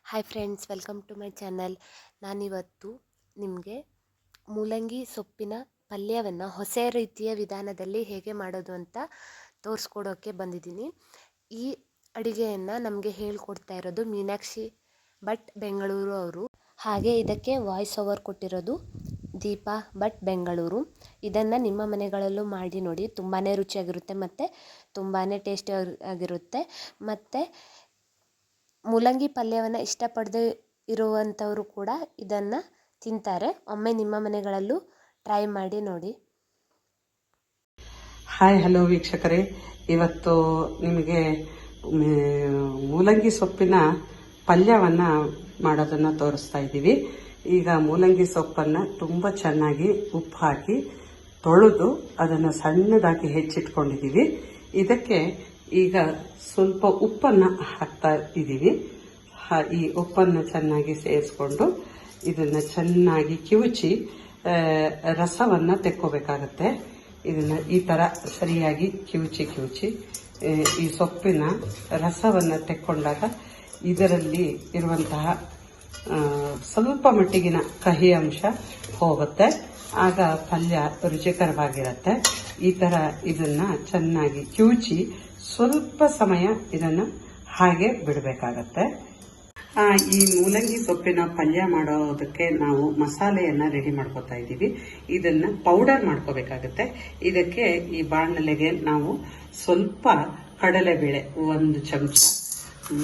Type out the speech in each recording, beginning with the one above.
Hi friends, welcome to my channel. ನಾನಿವತ್ತು ನಿಮಗೆ ಮೂಲಂಗಿ ಸೊಪ್ಪಿನ ಪಲ್ಯವನ್ನು ಹೊಸ ರೀತಿಯ ವಿಧಾನದಲ್ಲಿ ಹೇಗೆ ಮಾಡೋದು ಅಂತ ತೋರಿಸ್ಕೊಡೋಕ್ಕೆ ಬಂದಿದ್ದೀನಿ. ಈ ಅಡುಗೆಯನ್ನು ನಮಗೆ ಹೇಳ್ಕೊಡ್ತಾ ಇರೋದು ಮೀನಾಕ್ಷಿ ಭಟ್ ಬೆಂಗಳೂರು ಅವರು. ಹಾಗೆ ಇದಕ್ಕೆ ವಾಯ್ಸ್ ಓವರ್ ಕೊಟ್ಟಿರೋದು ದೀಪಾ ಭಟ್ ಬೆಂಗಳೂರು. ಇದನ್ನು ನಿಮ್ಮ ಮನೆಗಳಲ್ಲೂ ಮಾಡಿ ನೋಡಿ, ತುಂಬಾ ರುಚಿಯಾಗಿರುತ್ತೆ ಮತ್ತು ತುಂಬಾ ಟೇಸ್ಟಿ ಆಗಿರುತ್ತೆ. ಮತ್ತು ಮೂಲಂಗಿ ಪಲ್ಯವನ್ನು ಇಷ್ಟಪಡದೆ ಇರುವಂಥವರು ಕೂಡ ಇದನ್ನು ತಿಂತಾರೆ. ಒಮ್ಮೆ ನಿಮ್ಮ ಮನೆಗಳಲ್ಲೂ ಟ್ರೈ ಮಾಡಿ ನೋಡಿ. ಹಾಯ್ ಹಲೋ ವೀಕ್ಷಕರೇ, ಇವತ್ತು ನಿಮಗೆ ಮೂಲಂಗಿ ಸೊಪ್ಪಿನ ಪಲ್ಯವನ್ನು ಮಾಡೋದನ್ನು ತೋರಿಸ್ತಾ ಇದ್ದೀವಿ. ಈಗ ಮೂಲಂಗಿ ಸೊಪ್ಪನ್ನು ತುಂಬ ಚೆನ್ನಾಗಿ ಉಪ್ಪು ಹಾಕಿ ತೊಳೆದು ಅದನ್ನು ಸಣ್ಣದಾಗಿ ಹೆಚ್ಚಿಟ್ಕೊಂಡಿದ್ದೀವಿ. ಇದಕ್ಕೆ ಈಗ ಸ್ವಲ್ಪ ಉಪ್ಪನ್ನು ಹಾಕ್ತಾ ಇದ್ದೀವಿ. ಈ ಉಪ್ಪನ್ನು ಚೆನ್ನಾಗಿ ಸೇರಿಸ್ಕೊಂಡು ಇದನ್ನು ಚೆನ್ನಾಗಿ ಕಿವುಚಿ ರಸವನ್ನು ತೆಕ್ಕೋಬೇಕಾಗತ್ತೆ. ಇದನ್ನು ಈ ಥರ ಸರಿಯಾಗಿ ಕಿವುಚಿ ಈ ಸೊಪ್ಪಿನ ರಸವನ್ನು ತೆಕ್ಕೊಂಡಾಗ ಇದರಲ್ಲಿ ಇರುವಂತಹ ಸ್ವಲ್ಪ ಮಟ್ಟಿಗಿನ ಕಹಿ ಅಂಶ ಹೋಗುತ್ತೆ. ಆಗ ಪಲ್ಯ ರುಚಿಕರವಾಗಿರುತ್ತೆ. ಈ ಥರ ಇದನ್ನು ಚೆನ್ನಾಗಿ ಕಿವುಚಿ ಸ್ವಲ್ಪ ಸಮಯ ಇದನ್ನು ಹಾಗೆ ಬಿಡಬೇಕಾಗತ್ತೆ. ಈ ಮೂಲಂಗಿ ಸೊಪ್ಪಿನ ಪಲ್ಯ ಮಾಡೋದಕ್ಕೆ ನಾವು ಮಸಾಲೆಯನ್ನು ರೆಡಿ ಮಾಡ್ಕೋತಾ ಇದ್ದೀವಿ. ಇದನ್ನು ಪೌಡರ್ ಮಾಡ್ಕೋಬೇಕಾಗತ್ತೆ. ಇದಕ್ಕೆ ಈ ಬಾಣಲೆಗೆ ನಾವು ಸ್ವಲ್ಪ ಕಡಲೆಬೇಳೆ 1 ಚಮಚ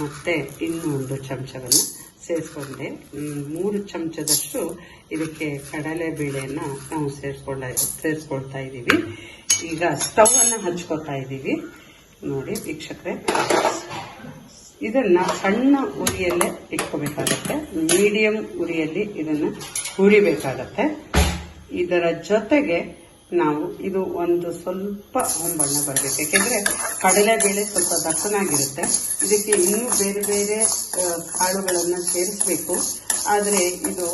ಮತ್ತೆ ಇನ್ನೂ 1 ಚಮಚವನ್ನು ಸೇರಿಸ್ಕೊಂಡೆ. 3 ಚಮಚದಷ್ಟು ಇದಕ್ಕೆ ಕಡಲೆಬೇಳೆಯನ್ನು ನಾವು ಸೇರಿಸ್ಕೊಳ್ತಾ ಇದ್ದೀವಿ. ಈಗ ಸ್ಟವ್ ಅನ್ನು ಹಚ್ಕೋತಾ ಇದ್ದೀವಿ. ನೋಡಿ ವೀಕ್ಷಕರೇ, ಇದನ್ನ ಸಣ್ಣ ಉರಿಯಲ್ಲೇ ಇಟ್ಕೋಬೇಕಾಗತ್ತೆ. ಮೀಡಿಯಂ ಉರಿಯಲ್ಲಿ ಇದನ್ನು ಹುರಿಬೇಕಾಗತ್ತೆ. ಇದರ ಜೊತೆಗೆ ನಾವು ಇದು ಒಂದು ಸ್ವಲ್ಪ ಹೊಂಬಣ್ಣ ಬರಬೇಕು. ಯಾಕೆಂದ್ರೆ ಕಡಲೆಬೇಳೆ ಸ್ವಲ್ಪ ದಪ್ಪನಾಗಿರುತ್ತೆ. ಇದಕ್ಕೆ ಇನ್ನೂ ಬೇರೆ ಬೇರೆ ಕಾಳುಗಳನ್ನು ಸೇರಿಸಬೇಕು. ಆದರೆ ಇದು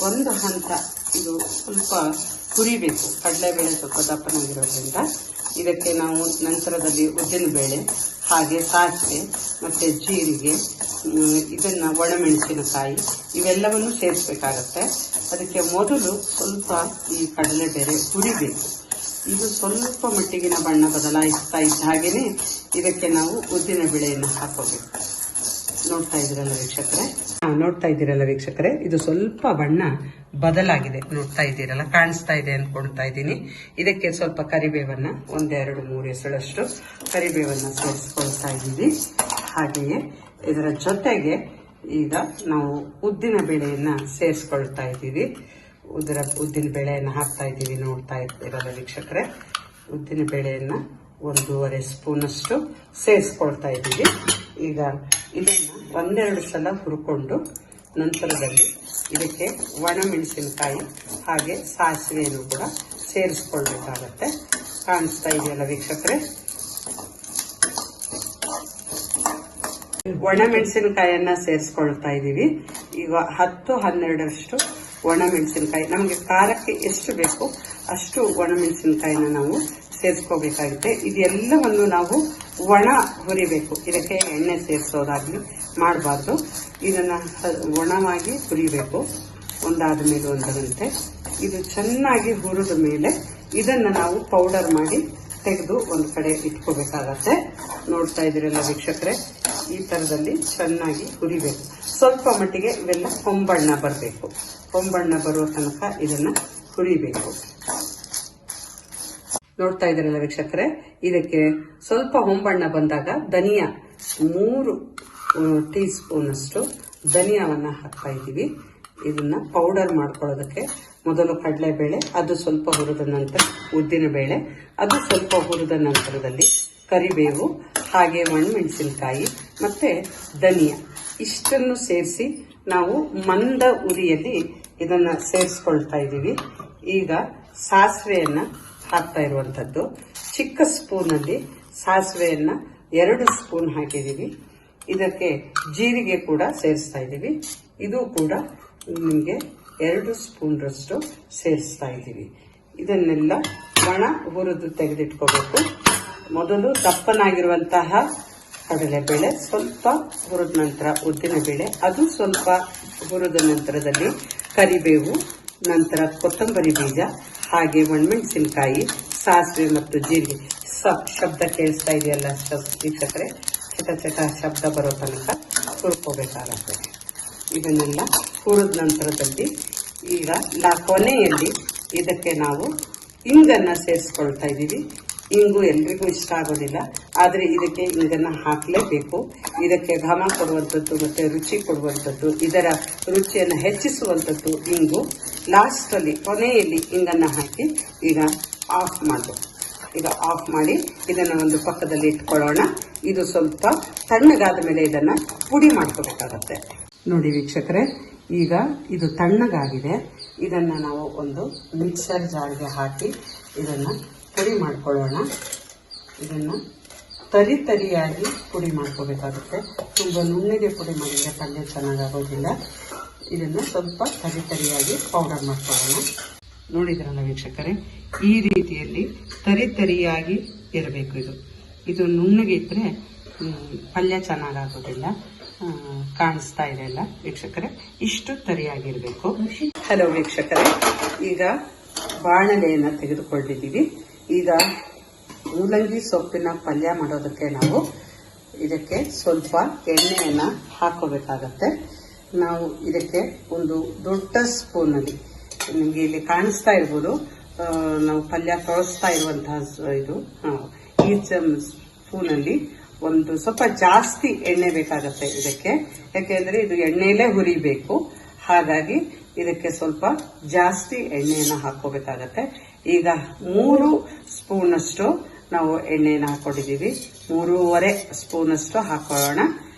ಒಂದು ಹಂತ ಇದು ಸ್ವಲ್ಪ ಹುರಿಬೇಕು. ಕಡಲೆಬೇಳೆ ಸ್ವಲ್ಪ ದಪ್ಪನಾಗಿರೋದ್ರಿಂದ ಇದಕ್ಕೆ ನಾವು ನಂತರದಲ್ಲಿ ಉದ್ದಿನಬೇಳೆ, ಹಾಗೆ ಸಾಸಿವೆ ಮತ್ತು ಜೀರಿಗೆ, ಇದನ್ನು ಒಣಮೆಣಸಿನಕಾಯಿ ಇವೆಲ್ಲವನ್ನು ಸೇರಿಸಬೇಕಾಗತ್ತೆ. ಅದಕ್ಕೆ ಮೊದಲು ಸ್ವಲ್ಪ ಈ ಕಡಲೆಬೇಳೆ ಹುರಿಬೇಕು. ಇದು ಸ್ವಲ್ಪ ಮಟ್ಟಿಗಿನ ಬಣ್ಣ ಬದಲಾಯಿಸ್ತಾ ಇದ್ದ ಹಾಗೆಯೇ ಇದಕ್ಕೆ ನಾವು ಉದ್ದಿನಬೇಳೆಯನ್ನು ಹಾಕೋಬೇಕು. ನೋಡ್ತಾ ಇದ್ದೀರಲ್ಲ ವೀಕ್ಷಕರೇ, ಇದು ಸ್ವಲ್ಪ ಬಣ್ಣ ಬದಲಾಗಿದೆ. ನೋಡ್ತಾ ಇದ್ದೀರಲ್ಲ, ಕಾಣಿಸ್ತಾ ಇದೆ ಅನ್ಕೊಳ್ತಾ ಇದ್ದೀನಿ. ಇದಕ್ಕೆ ಸ್ವಲ್ಪ ಕರಿಬೇವನ್ನ 1, 2, 3 ಎಸಳಷ್ಟು ಕರಿಬೇವನ್ನ ಸೇರಿಸ್ಕೊಳ್ತಾ ಇದ್ದೀವಿ. ಹಾಗೆಯೇ ಇದರ ಜೊತೆಗೆ ಈಗ ನಾವು ಉದ್ದಿನ ಬೇಳೆಯನ್ನ ಸೇರಿಸ್ಕೊಳ್ತಾ ಇದ್ದೀವಿ. ಉದ್ದಿನ ಬೇಳೆಯನ್ನು ಹಾಕ್ತಾ ಇದ್ದೀವಿ. ನೋಡ್ತಾ ಇದ್ದೀರಲ್ಲ ವೀಕ್ಷಕರೇ, ಉದ್ದಿನ ಬೇಳೆಯನ್ನ 1.5 ಸ್ಪೂನ್ ಅಷ್ಟು ಸೇರಿಸ್ಕೊಳ್ತಾ ಇದ್ದೀವಿ. ಈಗ ಇದನ್ನ 1-2 ಸಲ ಹುರ್ಕೊಂಡು ನಂತರದಲ್ಲಿ ಇದಕ್ಕೆ ಒಣಮೆಣಸಿನಕಾಯಿ ಹಾಗೆ ಸಾಸಿವೆಯನ್ನು ಕೂಡ ಸೇರಿಸ್ಕೊಳ್ಬೇಕಾಗತ್ತೆ. ಕಾಣಿಸ್ತಾ ಇದೆಯಲ್ಲ ವೀಕ್ಷಕರೇ, ಒಣಮೆಣಸಿನಕಾಯಿಯನ್ನ ಸೇರಿಸ್ಕೊಳ್ತಾ ಇದ್ದೀವಿ. ಈಗ 10-12 ಒಣಮೆಣಸಿನಕಾಯಿ, ನಮಗೆ ಖಾರಕ್ಕೆ ಎಷ್ಟು ಬೇಕು ಅಷ್ಟು ಒಣಮೆಣಸಿನಕಾಯಿನ ನಾವು ಸೇರಿಸ್ಕೋಬೇಕಾಗುತ್ತೆ. ಇದೆಲ್ಲವನ್ನು ನಾವು ಒಣ ಹುರಿಬೇಕು. ಇದಕ್ಕೆ ಎಣ್ಣೆ ಸೇರಿಸೋದಾಗ್ಲಿ ಮಾಡಬಾರ್ದು. ಇದನ್ನ ಒಣವಾಗಿ ಹುರಿಬೇಕು. ಒಂದಾದ ಮೇಲೆ ಒಂದರಂತೆ ಇದು ಚೆನ್ನಾಗಿ ಹುರಿದ ಮೇಲೆ ಇದನ್ನ ನಾವು ಪೌಡರ್ ಮಾಡಿ ತೆಗೆದು ಒಂದು ಕಡೆ ಇಟ್ಕೋಬೇಕಾಗತ್ತೆ. ನೋಡ್ತಾ ಇದ್ದೀರಲ್ಲ ವೀಕ್ಷಕರೇ, ಈ ತರದಲ್ಲಿ ಚೆನ್ನಾಗಿ ಹುರಿಬೇಕು. ಸ್ವಲ್ಪ ಮಟ್ಟಿಗೆ ಇವೆಲ್ಲ ಹೊಂಬಣ್ಣ ಬರಬೇಕು. ಹೊಂಬಣ್ಣ ಬರುವ ತನಕ ಇದನ್ನ ಹುರಿಬೇಕು. ನೋಡ್ತಾ ಇದ್ದೀರಲ್ಲ ವೀಕ್ಷಕರೇ, ಇದಕ್ಕೆ ಸ್ವಲ್ಪ ಹೊಂಬಣ್ಣ ಬಂದಾಗ ಧನಿಯಾ 3 ಟೀ ಸ್ಪೂನ್ ಅಷ್ಟು ಧನಿಯಾವನ್ನ ಹಾಕ್ತಾ ಇದ್ದೀವಿ. ಇದನ್ನ ಪೌಡರ್ ಮಾಡ್ಕೊಳ್ಳೋದಕ್ಕೆ ಮೊದಲು ಕಡಲೆಬೇಳೆ, ಅದು ಸ್ವಲ್ಪ ಹುರಿದ ನಂತರ ಉದ್ದಿನ ಬೇಳೆ, ಅದು ಸ್ವಲ್ಪ ಹುರಿದ ನಂತರದಲ್ಲಿ ಕರಿಬೇವು, ಹಾಗೆ ಒಣಮೆಣಸಿನಕಾಯಿ ಮತ್ತೆ ಧನಿಯಾ ಇಷ್ಟನ್ನು ಸೇರಿಸಿ ನಾವು ಮಂದ ಉರಿಯಲ್ಲಿ ಇದನ್ನ ಸೇರಿಸ್ಕೊಳ್ತಾ ಇದ್ದೀವಿ. ಈಗ ಸಾಸಿವೆಯನ್ನ ಹಾಕ್ತಾ ಇರುವಂತದ್ದು. ಚಿಕ್ಕ ಸ್ಪೂನಲ್ಲಿ ಸಾಸಿವೆಯನ್ನ 2 ಸ್ಪೂನ್ ಹಾಕಿದ್ದೀವಿ. ಇದಕ್ಕೆ ಜೀರಿಗೆ ಕೂಡ ಸೇರಿಸ್ತಾ ಇದ್ದೀವಿ. ಇದು ಕೂಡ ನಿಮಗೆ 2 ಸ್ಪೂನ್ ರಷ್ಟು ಸೇರಿಸ್ತಾ ಇದ್ದೀವಿ. ಇದನ್ನೆಲ್ಲ ಒಣ ಹುರಿದು ತೆಗೆದಿಟ್ಕೋಬೇಕು. ಮೊದಲು ದಪ್ಪನಾಗಿರುವಂತಹ ಕಡಲೆಬೇಳೆ, ಸ್ವಲ್ಪ ಹುರಿದ ನಂತರ ಉದ್ದಿನಬೇಳೆ, ಅದು ಸ್ವಲ್ಪ ಹುರಿದ ನಂತರದಲ್ಲಿ ಕರಿಬೇವು, ನಂತರ ಕೊತ್ತಂಬರಿ ಬೀಜ, ಹಾಗೆ ಒಣಮೆಣಸಿನಕಾಯಿ, ಸಾಸಿವೆ ಮತ್ತು ಜೀರಿಗೆ. ಶಬ್ದ ಕೇಳಿಸ್ತಾ ಇದೆಯಲ್ಲ ವೀಕ್ಷಕರೇ, ಚಟ ಚಟ ಶಬ್ದ ಬರೋ ತನಕ ಹುರ್ಕೋಬೇಕಾಗತ್ತೆ. ಇದನ್ನೆಲ್ಲ ಹುರಿದ ನಂತರದಲ್ಲಿ ಈಗ ಕೊನೆಯಲ್ಲಿ ಇದಕ್ಕೆ ನಾವು ಇಂಗನ್ನು ಸೇರಿಸ್ಕೊಳ್ತಾ ಇದ್ದೀವಿ. ಇಂಗು ಎಲ್ರಿಗೂ ಇಷ್ಟ ಆಗೋದಿಲ್ಲ, ಆದರೆ ಇದಕ್ಕೆ ಇಂಗನ್ನು ಹಾಕಲೇಬೇಕು. ಇದಕ್ಕೆ ಘಮ ಕೊಡುವಂಥದ್ದು ಮತ್ತು ರುಚಿ ಕೊಡುವಂಥದ್ದು, ಇದರ ರುಚಿಯನ್ನು ಹೆಚ್ಚಿಸುವಂಥದ್ದು ಇಂಗು. ಲಾಸ್ಟಲ್ಲಿ ಕೊನೆಯಲ್ಲಿ ಇಂಗನ್ನು ಹಾಕಿ ಈಗ ಆಫ್ ಮಾಡಬೇಕು. ಈಗ ಆಫ್ ಮಾಡಿ ಇದನ್ನು ಒಂದು ಪಕ್ಕದಲ್ಲಿ ಇಟ್ಕೊಳ್ಳೋಣ. ಇದು ಸ್ವಲ್ಪ ತಣ್ಣಗಾದ ಮೇಲೆ ಇದನ್ನು ಪುಡಿ ಮಾಡ್ಕೋಬೇಕಾಗತ್ತೆ. ನೋಡಿ ವೀಕ್ಷಕರೇ, ಈಗ ಇದು ತಣ್ಣಗಾಗಿದೆ. ಇದನ್ನು ನಾವು ಒಂದು ಮಿಕ್ಸರ್ ಜಾರ್ಗೆ ಹಾಕಿ ಇದನ್ನು ಪುಡಿ ಮಾಡ್ಕೊಳ್ಳೋಣ. ಇದನ್ನು ತರಿಯಾಗಿ ಪುಡಿ ಮಾಡ್ಕೋಬೇಕಾಗುತ್ತೆ. ತುಂಬ ನುಣ್ಣಗೆ ಪುಡಿ ಮಾಡಿದರೆ ಪಲ್ಯ ಚೆನ್ನಾಗಾಗೋದಿಲ್ಲ. ಇದನ್ನು ಸ್ವಲ್ಪ ತರಿಯಾಗಿ ಪೌಡರ್ ಮಾಡ್ಕೊಳ್ಳೋಣ. ನೋಡಿದ್ರಲ್ಲ ವೀಕ್ಷಕರೇ, ಈ ರೀತಿಯಲ್ಲಿ ತರಿಯಾಗಿ ಇರಬೇಕು. ಇದು ನುಣ್ಣಗೆ ಇದ್ರೆ ಪಲ್ಯ ಚೆನ್ನಾಗಾಗೋದಿಲ್ಲ. ಕಾಣಿಸ್ತಾ ಇದೆ ಅಲ್ಲ ವೀಕ್ಷಕರೇ, ಇಷ್ಟು ತರಿಯಾಗಿರ್ಬೇಕು. ಹಲೋ ವೀಕ್ಷಕರೇ, ಈಗ ಬಾಣಲೆಯನ್ನು ತೆಗೆದುಕೊಂಡಿದ್ದೀವಿ. ಈಗ ಮೂಲಂಗಿ ಸೊಪ್ಪಿನ ಪಲ್ಯ ಮಾಡೋದಕ್ಕೆ ನಾವು ಇದಕ್ಕೆ ಸ್ವಲ್ಪ ಎಣ್ಣೆಯನ್ನು ಹಾಕೋಬೇಕಾಗತ್ತೆ. ನಾವು ಇದಕ್ಕೆ ಒಂದು ದೊಡ್ಡ ಸ್ಪೂನಲ್ಲಿ, ನಿಮಗೆ ಇಲ್ಲಿ ಕಾಣಿಸ್ತಾ ಇರ್ಬೋದು, ನಾವು ಪಲ್ಯ ತೊಳಸ್ತಾ ಇರುವಂತಹ ಈ ಸ್ಪೂನಲ್ಲಿ ಒಂದು ಸ್ವಲ್ಪ ಜಾಸ್ತಿ ಎಣ್ಣೆ ಬೇಕಾಗತ್ತೆ ಇದಕ್ಕೆ. ಯಾಕೆಂದ್ರೆ ಇದು ಎಣ್ಣೆಯಲ್ಲೇ ಹುರಿಬೇಕು, ಹಾಗಾಗಿ ಇದಕ್ಕೆ ಸ್ವಲ್ಪ ಜಾಸ್ತಿ ಎಣ್ಣೆಯನ್ನು ಹಾಕೋಬೇಕಾಗತ್ತೆ. ಈಗ 3 ಸ್ಪೂನಷ್ಟು ನಾವು ಎಣ್ಣೆಯನ್ನು ಹಾಕೊಂಡಿದ್ದೀವಿ. 3.5 ಸ್ಪೂನಷ್ಟು ಹಾಕೊಳ್ಳೋಣ.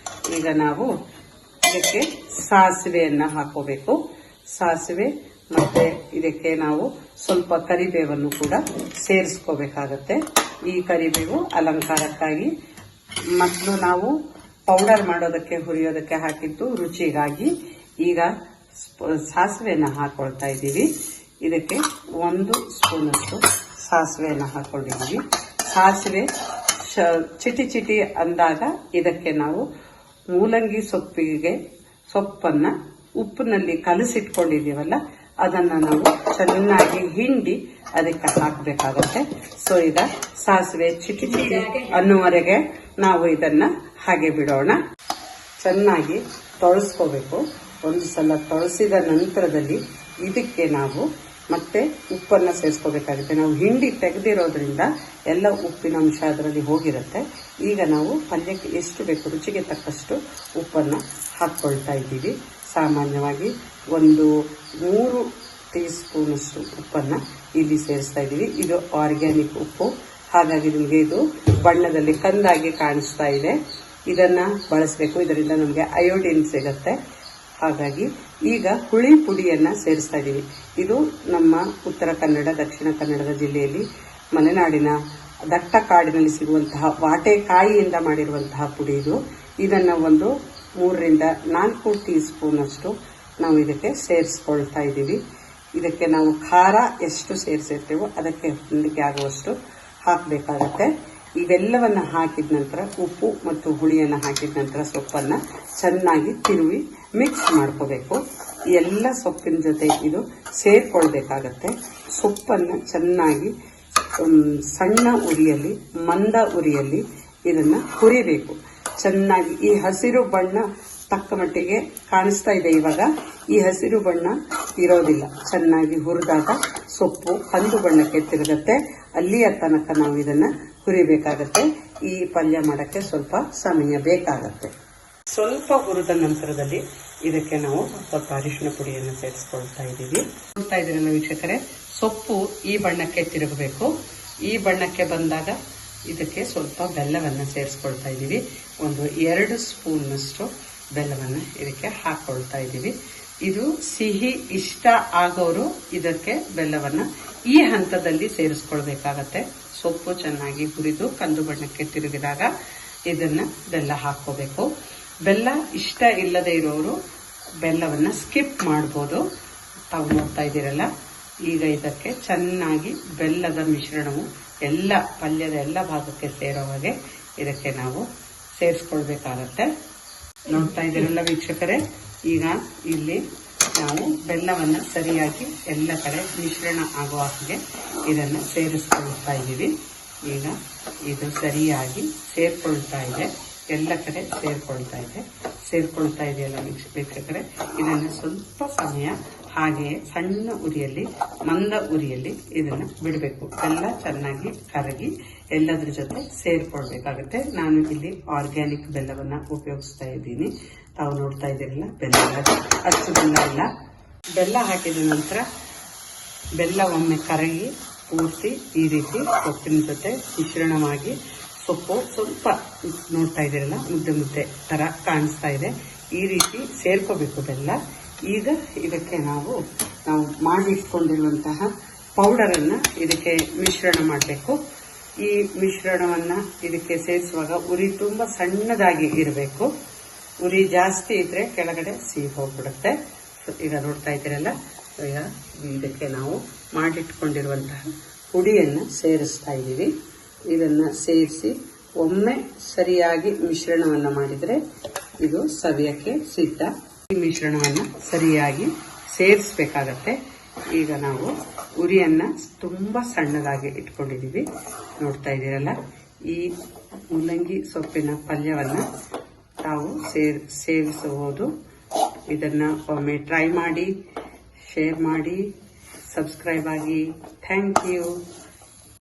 ಈಗ ನಾವು ಇದಕ್ಕೆ ಸಾಸಿವೆಯನ್ನು ಹಾಕೋಬೇಕು. ಸಾಸಿವೆ ಮತ್ತೆ ಇದಕ್ಕೆ ನಾವು ಸ್ವಲ್ಪ ಕರಿಬೇವನ್ನು ಕೂಡ ಸೇರಿಸ್ಕೋಬೇಕಾಗತ್ತೆ. ಈ ಕರಿಬೇವು ಅಲಂಕಾರಕ್ಕಾಗಿ, ಮೊದಲು ನಾವು ಪೌಡರ್ ಮಾಡೋದಕ್ಕೆ ಹುರಿಯೋದಕ್ಕೆ ಹಾಕಿದ್ದು ರುಚಿಗಾಗಿ. ಈಗ ಸಾಸಿವೆಯನ್ನು ಹಾಕೊಳ್ತಾ ಇದ್ದೀವಿ. ಇದಕ್ಕೆ 1 ಸ್ಪೂನಷ್ಟು ಸಾಸಿವೆಯನ್ನು ಹಾಕೊಂಡಿದ್ದೀವಿ. ಸಾಸಿವೆ ಚಿಟಿ ಅಂದಾಗ ಇದಕ್ಕೆ ನಾವು ಮೂಲಂಗಿ ಸೊಪ್ಪನ್ನ ಉಪ್ಪಿನಲ್ಲಿ ಕಲಸಿಟ್ಕೊಂಡಿದ್ದೀವಲ್ಲ, ಅದನ್ನ ನಾವು ಚೆನ್ನಾಗಿ ಹಿಂಡಿ ಅದಕ್ಕೆ ಹಾಕಬೇಕಾಗತ್ತೆ. ಸೊ ಈಗ ಸಾಸಿವೆ ಚಿಟಿ ಅನ್ನುವರೆಗೆ ನಾವು ಇದನ್ನ ಹಾಗೆ ಬಿಡೋಣ. ಚೆನ್ನಾಗಿ ತೊಳಸ್ಕೋಬೇಕು. ಒಂದು ಸಲ ತೊಳಸಿದ ನಂತರದಲ್ಲಿ ಇದಕ್ಕೆ ನಾವು ಮತ್ತೆ ಉಪ್ಪನ್ನ ಸೇರಿಸ್ಕೋಬೇಕಾಗುತ್ತೆ. ನಾವು ಹಿಂಡಿ ತೆಗೆದಿರೋದ್ರಿಂದ ಎಲ್ಲ ಉಪ್ಪಿನ ಅಂಶ ಅದರಲ್ಲಿ ಹೋಗಿರುತ್ತೆ. ಈಗ ನಾವು ಪಲ್ಯಕ್ಕೆ ಎಷ್ಟು ಬೇಕು ರುಚಿಗೆ ತಕ್ಕಷ್ಟು ಉಪ್ಪನ್ನು ಹಾಕ್ಕೊಳ್ತಾ ಇದ್ದೀವಿ. ಸಾಮಾನ್ಯವಾಗಿ ಒಂದು 3 ಟೀ ಸ್ಪೂನಷ್ಟು ಉಪ್ಪನ್ನು ಇಲ್ಲಿ ಸೇರಿಸ್ತಾ ಇದ್ದೀವಿ. ಇದು ಆರ್ಗ್ಯಾನಿಕ್ ಉಪ್ಪು, ಹಾಗಾಗಿ ನಿಮಗೆ ಇದು ಬಣ್ಣದಲ್ಲಿ ಕಂದಾಗಿ ಕಾಣಿಸ್ತಾ ಇದೆ. ಇದನ್ನ ಬಳಸಬೇಕು, ಇದರಿಂದ ನಮಗೆ ಅಯೋಡಿನ್ ಸಿಗತ್ತೆ. ಹಾಗಾಗಿ ಈಗ ಹುಳಿ ಪುಡಿಯನ್ನ ಸೇರಿಸ್ತಾ ಇದ್ದೀವಿ. ಇದು ನಮ್ಮ ಉತ್ತರ ಕನ್ನಡ, ದಕ್ಷಿಣ ಕನ್ನಡದ ಜಿಲ್ಲೆಯಲ್ಲಿ ಮಲೆನಾಡಿನ ದಟ್ಟ ಕಾಡಿನಲ್ಲಿ ಸಿಗುವಂತಹ ವಾಟೆಕಾಯಿಯಿಂದ ಮಾಡಿರುವಂತಹ ಪುಡಿ ಇದು. ಇದನ್ನ ಒಂದು 3 ರಿಂದ 4 ಟೀ ಸ್ಪೂನ್ ಅಷ್ಟು ನಾವು ಇದಕ್ಕೆ ಸೇರಿಸ್ಕೊಳ್ತಾ ಇದ್ದೀವಿ. ಇದಕ್ಕೆ ನಾವು ಖಾರ ಎಷ್ಟು ಸೇರಿಸಿರ್ತೇವೋ ಅದಕ್ಕೆ ಹೊಂದಿಕೆ ಆಗುವಷ್ಟು ಹಾಕಬೇಕಾಗತ್ತೆ. ಇವೆಲ್ಲವನ್ನ ಹಾಕಿದ ನಂತರ ಉಪ್ಪು ಮತ್ತು ಹುಳಿಯನ್ನು ಹಾಕಿದ ನಂತರ ಸೊಪ್ಪನ್ನು ಚೆನ್ನಾಗಿ ತಿರುವಿ ಮಿಕ್ಸ್ ಮಾಡ್ಕೋಬೇಕು. ಎಲ್ಲ ಸೊಪ್ಪಿನ ಜೊತೆ ಇದು ಸೇರ್ಕೊಳ್ಬೇಕಾಗತ್ತೆ. ಸೊಪ್ಪನ್ನು ಚೆನ್ನಾಗಿ ಸಣ್ಣ ಉರಿಯಲ್ಲಿ, ಮಂದ ಉರಿಯಲ್ಲಿ ಇದನ್ನ ಹುರಿಬೇಕು. ಚೆನ್ನಾಗಿ ಈ ಹಸಿರು ಬಣ್ಣ ತಕ್ಕ ಮಟ್ಟಿಗೆ ಕಾಣಿಸ್ತಾ ಇದೆ. ಇವಾಗ ಈ ಹಸಿರು ಬಣ್ಣ ಇರೋದಿಲ್ಲ. ಚೆನ್ನಾಗಿ ಹುರಿದಾಗ ಸೊಪ್ಪು ಕಂದು ಬಣ್ಣಕ್ಕೆ ತಿರುಗತ್ತೆ. ಅಲ್ಲಿಯ ತನಕ ನಾವು ಇದನ್ನ ಹುರಿಬೇಕಾಗತ್ತೆ. ಈ ಪಲ್ಯ ಮಾಡಕ್ಕೆ ಸ್ವಲ್ಪ ಸಮಯ ಬೇಕಾಗತ್ತೆ. ಸ್ವಲ್ಪ ಹುರಿದ ನಂತರದಲ್ಲಿ ಇದಕ್ಕೆ ನಾವು ಸ್ವಲ್ಪ ಅರಿಶಿನ ಪುಡಿಯನ್ನು ಸೇರಿಸ್ಕೊಳ್ತಾ ಇದ್ದೀವಿ. ನೋಡ್ತಾ ಇದ್ದೀರಲ್ಲ ವೀಕ್ಷಕರೇ, ಸೊಪ್ಪು ಈ ಬಣ್ಣಕ್ಕೆ ತಿರುಗಬೇಕು. ಈ ಬಣ್ಣಕ್ಕೆ ಬಂದಾಗ ಇದಕ್ಕೆ ಸ್ವಲ್ಪ ಬೆಲ್ಲವನ್ನು ಸೇರಿಸ್ಕೊಳ್ತಾ ಇದ್ದೀವಿ. ಒಂದು 2 ಸ್ಪೂನ್ನಷ್ಟು ಬೆಲ್ಲವನ್ನು ಇದಕ್ಕೆ ಹಾಕೊಳ್ತಾ ಇದ್ದೀವಿ. ಇದು ಸಿಹಿ ಇಷ್ಟ ಆಗೋರು ಇದಕ್ಕೆ ಬೆಲ್ಲವನ್ನ ಈ ಹಂತದಲ್ಲಿ ಸೇರಿಸ್ಕೊಳ್ಬೇಕಾಗತ್ತೆ. ಸೊಪ್ಪು ಚೆನ್ನಾಗಿ ಹುರಿದು ಕಂದು ಬಣ್ಣಕ್ಕೆ ತಿರುಗಿದಾಗ ಇದನ್ನ ಬೆಲ್ಲ ಹಾಕೋಬೇಕು. ಬೆಲ್ಲ ಇಷ್ಟ ಇಲ್ಲದೆ ಇರೋರು ಬೆಲ್ಲವನ್ನ ಸ್ಕಿಪ್ ಮಾಡ್ಬೋದು. ತಾವು ನೋಡ್ತಾ ಇದ್ದೀರಲ್ಲ, ಈಗ ಇದಕ್ಕೆ ಚೆನ್ನಾಗಿ ಬೆಲ್ಲದ ಮಿಶ್ರಣವು ಎಲ್ಲ ಪಲ್ಯದ ಎಲ್ಲ ಭಾಗಕ್ಕೆ ಸೇರೋ ಹಾಗೆ ಇದಕ್ಕೆ ನಾವು ಸೇರಿಸ್ಕೊಳ್ಬೇಕಾಗತ್ತೆ. ನೋಡ್ತಾ ಇದ್ದೀರಲ್ಲ ವೀಕ್ಷಕರೇ, ಈಗ ಇಲ್ಲಿ ನಾವು ಬೆಲ್ಲವನ್ನು ಸರಿಯಾಗಿ ಎಲ್ಲ ಕಡೆ ಮಿಶ್ರಣ ಆಗುವ ಹಾಗೆ ಇದನ್ನು ಸೇರಿಸ್ಕೊಳ್ತಾ ಇದ್ದೀವಿ. ಈಗ ಇದು ಸರಿಯಾಗಿ ಸೇರ್ಕೊಳ್ತಾ ಇದೆ, ಎಲ್ಲ ಕಡೆ ಸೇರ್ಕೊಳ್ತಾ ಇದೆಯಲ್ಲ ವೀಕ್ಷಕರೇ, ಇದನ್ನು ಸ್ವಲ್ಪ ಸಮಯ ಹಾಗೆಯೇ ಸಣ್ಣ ಉರಿಯಲ್ಲಿ, ಮಂದ ಉರಿಯಲ್ಲಿ ಇದನ್ನು ಬಿಡಬೇಕು. ಬೆಲ್ಲ ಚೆನ್ನಾಗಿ ಕರಗಿ ಎಲ್ಲದ್ರ ಜೊತೆ ಸೇರ್ಕೊಳ್ಬೇಕಾಗುತ್ತೆ. ನಾನು ಇಲ್ಲಿ ಆರ್ಗ್ಯಾನಿಕ್ ಬೆಲ್ಲವನ್ನು ಉಪಯೋಗಿಸ್ತಾ ಇದ್ದೀನಿ. ತಾವು ನೋಡ್ತಾ ಇದ್ದೀರಲ್ಲ, ಬೆಲ್ಲ ಅಷ್ಟು ಬೆಲ್ಲ ಇಲ್ಲ. ಬೆಲ್ಲ ಹಾಕಿದ ನಂತರ ಬೆಲ್ಲ ಒಮ್ಮೆ ಕರಗಿ ಪೂರ್ತಿ ಈ ರೀತಿ ಸೊಪ್ಪಿನ ಜೊತೆ ಮಿಶ್ರಣವಾಗಿ, ಸೊಪ್ಪು ಸ್ವಲ್ಪ ನೋಡ್ತಾ ಇದ್ದೀರಲ್ಲ ಮುದ್ದೆ ತರ ಕಾಣಿಸ್ತಾ ಇದೆ, ಈ ರೀತಿ ಸೇರ್ಕೋಬೇಕು ಬೆಲ್ಲ. ಈಗ ಇದಕ್ಕೆ ನಾವು ಮಾಡಿಟ್ಕೊಂಡಿರುವಂತಹ ಪೌಡರನ್ನು ಇದಕ್ಕೆ ಮಿಶ್ರಣ ಮಾಡಬೇಕು. ಈ ಮಿಶ್ರಣವನ್ನು ಇದಕ್ಕೆ ಸೇರಿಸುವಾಗ ಉರಿ ತುಂಬ ಸಣ್ಣದಾಗಿ ಇರಬೇಕು. ಉರಿ ಜಾಸ್ತಿ ಇದ್ರೆ ಕೆಳಗಡೆ ಸಿಹಿ ಹೋಗ್ಬಿಡುತ್ತೆ. ಈಗ ನೋಡ್ತಾ ಇದ್ದೀರಲ್ಲ, ಈಗ ಇದಕ್ಕೆ ನಾವು ಮಾಡಿಟ್ಕೊಂಡಿರುವಂತಹ ಪುಡಿಯನ್ನು ಸೇರಿಸ್ತಾ ಇದ್ದೀವಿ. ಇದನ್ನು ಸೇರಿಸಿ ಒಮ್ಮೆ ಸರಿಯಾಗಿ ಮಿಶ್ರಣವನ್ನು ಮಾಡಿದರೆ ಇದು ಸವಿಯಕ್ಕೆ ಸಿದ್ಧ. ಈ ಮಿಶ್ರಣವನ್ನು ಸರಿಯಾಗಿ ಸೇರಿಸಬೇಕಾಗತ್ತೆ. ಈಗ ನಾವು ಉರಿಯನ್ನು ತುಂಬ ಸಣ್ಣದಾಗಿ ಇಟ್ಕೊಂಡಿದ್ದೀವಿ. ನೋಡ್ತಾ ಇದ್ದೀರಲ್ಲ, ಈ ಮೂಲಂಗಿ ಸೊಪ್ಪಿನ ಪಲ್ಯವನ್ನು ತಾವು ಸೇವಿಸಬಹುದು. ಇದನ್ನು ಒಮ್ಮೆ ಟ್ರೈ ಮಾಡಿ, ಶೇರ್ ಮಾಡಿ, ಸಬ್ಸ್ಕ್ರೈಬ್ ಆಗಿ. Thank you.